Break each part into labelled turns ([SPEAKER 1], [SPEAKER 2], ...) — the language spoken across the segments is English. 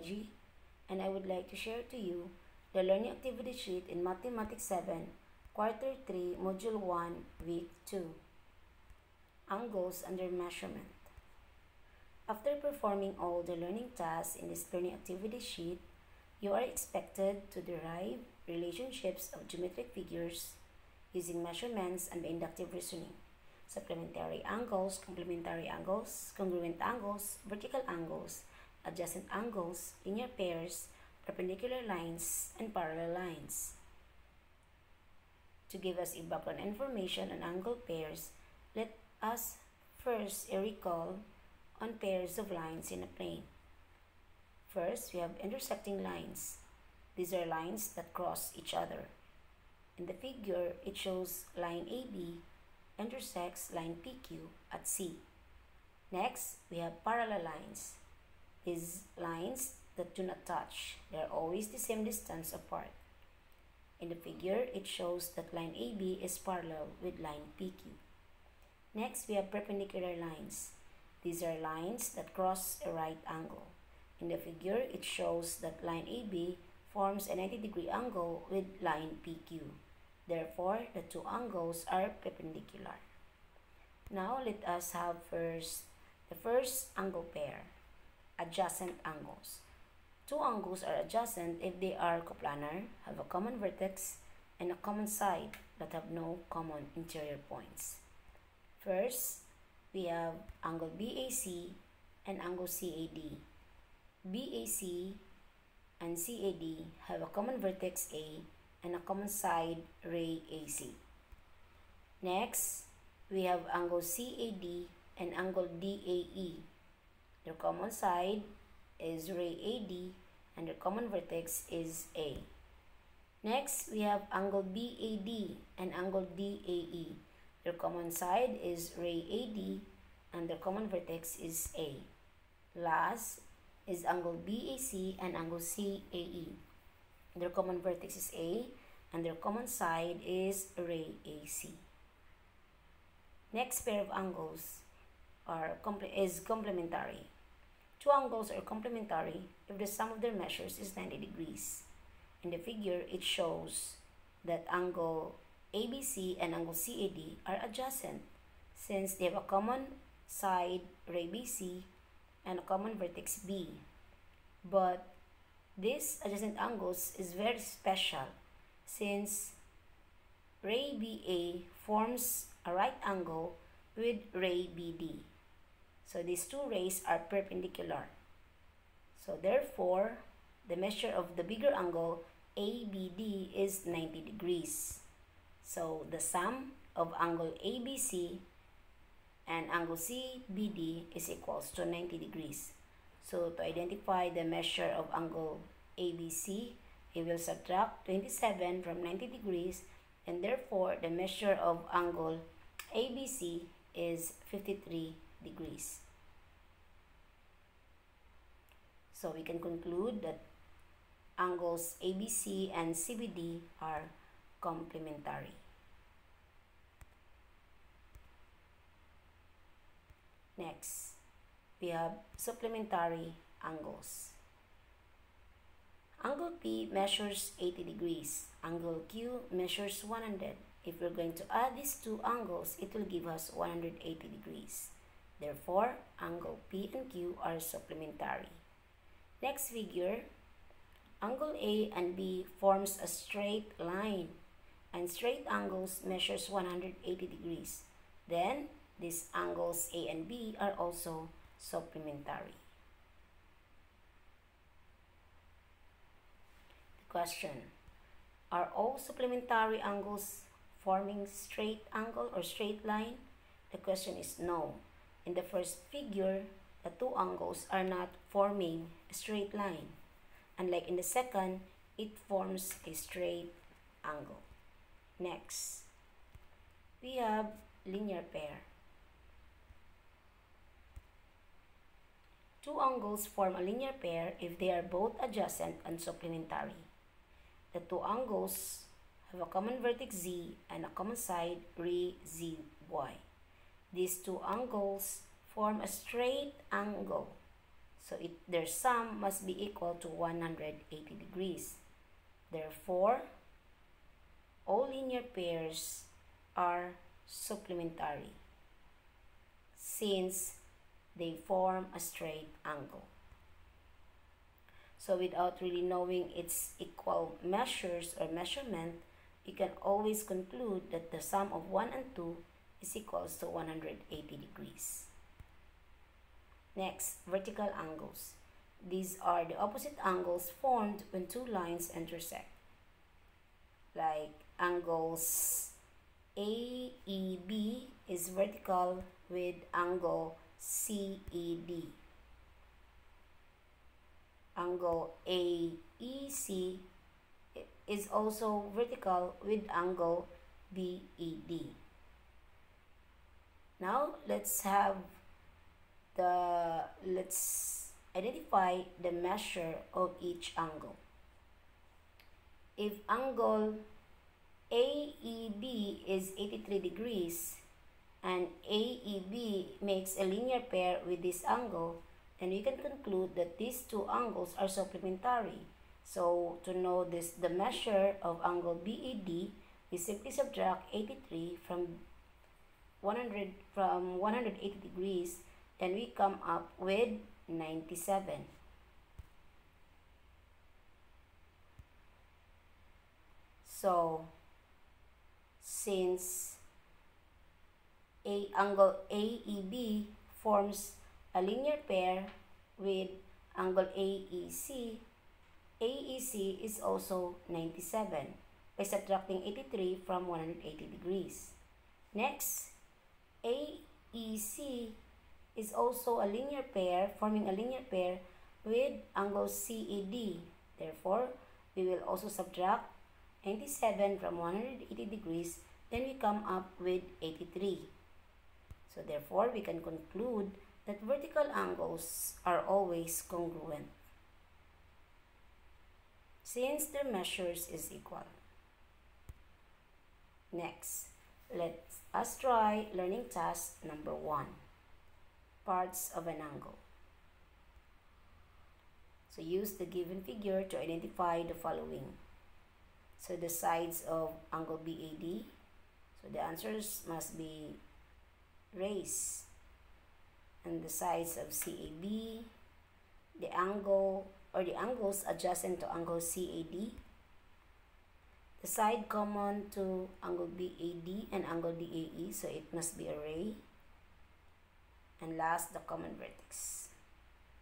[SPEAKER 1] Biology, and I would like to share to you the learning activity sheet in Mathematics 7, Quarter 3, Module 1, Week 2. Angles under measurement. After performing all the learning tasks in this learning activity sheet, you are expected to derive relationships of geometric figures using measurements and inductive reasoning. Supplementary angles, complementary angles, congruent angles, vertical angles, adjacent angles, linear pairs, perpendicular lines, and parallel lines. To give us a background information on angle pairs, let us first recall on pairs of lines in a plane. First, we have intersecting lines. These are lines that cross each other. In the figure, it shows line AB intersects line PQ at C. Next, we have parallel lines. These lines that do not touch, they are always the same distance apart. In the figure, it shows that line AB is parallel with line PQ. Next, we have perpendicular lines. These are lines that cross a right angle. In the figure, it shows that line AB forms a 90-degree angle with line PQ. Therefore, the two angles are perpendicular. Now, let us have the first angle pair, adjacent angles. Two angles are adjacent if they are coplanar, have a common vertex, and a common side that have no common interior points. First, we have angle BAC and angle CAD. BAC and CAD have a common vertex A and a common side ray AC. Next, we have angle CAD and angle DAE. Their common side is ray AD and their common vertex is A. Next, we have angle BAD and angle DAE. Their common side is ray AD and their common vertex is A. Last is angle BAC and angle CAE. Their common vertex is A and their common side is ray AC. Next pair of angles is complementary. Two angles are complementary if the sum of their measures is 90 degrees. In the figure, it shows that angle ABC and angle CAD are adjacent since they have a common side ray BC and a common vertex B. But this adjacent angles is very special since ray BA forms a right angle with ray BD. So these two rays are perpendicular. So therefore, the measure of the bigger angle ABD is 90 degrees. So the sum of angle ABC and angle CBD is equals to 90 degrees. So to identify the measure of angle ABC, we will subtract 27 from 90 degrees, and therefore the measure of angle ABC is 53 degrees. So we can conclude that angles ABC and CBD are complementary. Next, we have supplementary angles. Angle P measures 80 degrees. Angle Q measures 100. If we're going to add these two angles, it will give us 180 degrees. Therefore, angle P and Q are supplementary. Next figure, angle A and B forms a straight line, and straight angles measures 180 degrees. Then, these angles A and B are also supplementary. The question, are all supplementary angles forming straight angle or straight line? The question is no. In the first figure, the two angles are not forming a straight line. Unlike in the second, it forms a straight angle. Next, we have linear pair. Two angles form a linear pair if they are both adjacent and supplementary. The two angles have a common vertex Z and a common side ray ZY. These two angles form a straight angle. So their sum must be equal to 180 degrees. Therefore, all linear pairs are supplementary since they form a straight angle. So without really knowing its equal measures or measurement, we can always conclude that the sum of 1 and 2 is equals to 180 degrees. Next, vertical angles. These are the opposite angles formed when two lines intersect. Like angles AEB is vertical with angle CED. Angle AEC is also vertical with angle BED. Now let's identify the measure of each angle. If angle AEB is 83 degrees and AEB makes a linear pair with this angle, then we can conclude that these two angles are supplementary. So to know the measure of angle BED, we simply subtract 83 from 180 degrees, then we come up with 97. So since angle AEB forms a linear pair with angle AEC, AEC is also 97 by subtracting 83 from 180 degrees. Next, AEC is also a linear pair, forming a linear pair with angle CED. Therefore, we will also subtract 97 from 180 degrees, then we come up with 83. So therefore, we can conclude that vertical angles are always congruent since their measures is equal. Next, let us try learning task number 1. Parts of an angle. So use the given figure to identify the following. So the sides of angle BAD, so the answers must be raised. And the sides of CAB, the angle or the angles adjacent to angle CAD, the side common to angle BAD and angle DAE, so it must be a ray. And last, the common vertex.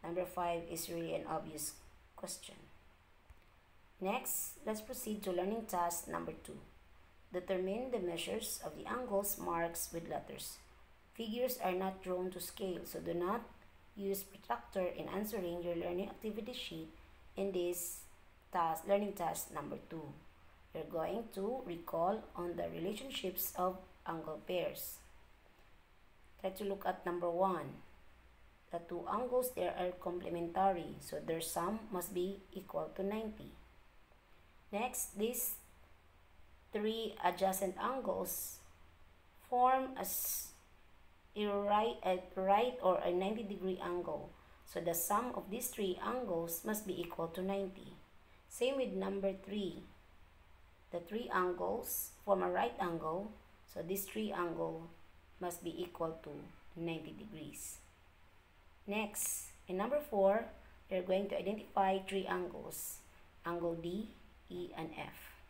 [SPEAKER 1] Number 5 is really an obvious question. Next, let's proceed to learning task number 2. Determine the measures of the angles marks with letters. Figures are not drawn to scale, so do not use protractor in answering your learning activity sheet in this learning task number 2. You're going to recall on the relationships of angle pairs. Try to look at number 1. The two angles there are complementary, so their sum must be equal to 90. Next, these three adjacent angles form a right or a 90-degree angle. So the sum of these three angles must be equal to 90. Same with number 3. The three angles form a right angle, so this triangle must be equal to 90 degrees. Next, in number 4, we are going to identify three angles, angle D, E, and F.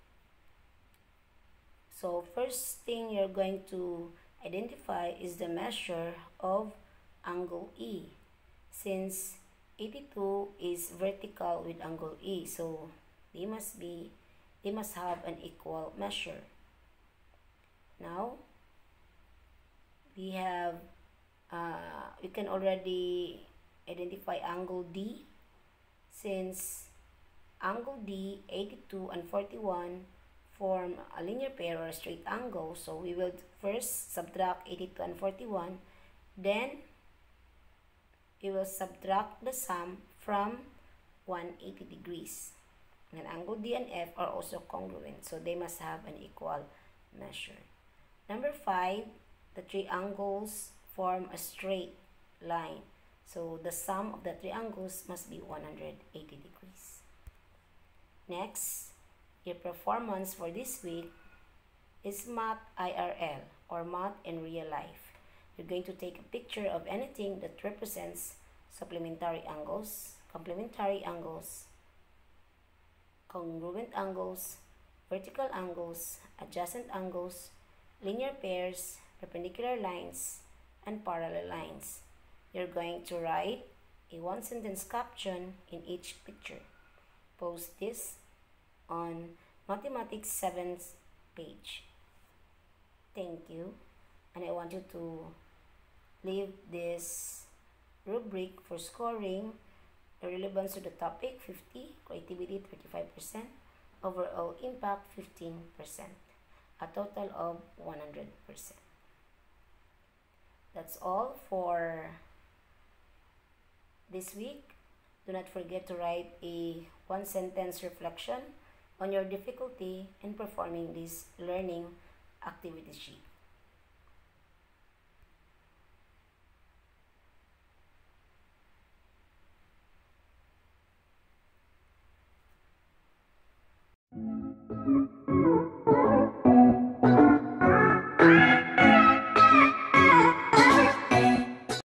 [SPEAKER 1] So first thing you're going to identify is the measure of angle E. Since 82 is vertical with angle E, so they must have an equal measure. Now we can already identify angle D, since angle D, 82 and 41 form a linear pair or a straight angle. So we will first subtract 82 and 41, then we will subtract the sum from 180 degrees. And angle D and F are also congruent, so they must have an equal measure. Number 5, the three angles form a straight line. So the sum of the three angles must be 180 degrees. Next, your performance for this week is math IRL, or math in real life. You're going to take a picture of anything that represents supplementary angles, complementary angles, congruent angles, vertical angles, adjacent angles, linear pairs, perpendicular lines, and parallel lines. You're going to write a one-sentence caption in each picture. Post this on Mathematics 7th page. Thank you. And I want you to leave this rubric for scoring: relevance to the topic 50, creativity 35%, overall impact 15%, a total of 100%. That's all for this week. Do not forget to write a one-sentence reflection on your difficulty in performing this learning activity sheet.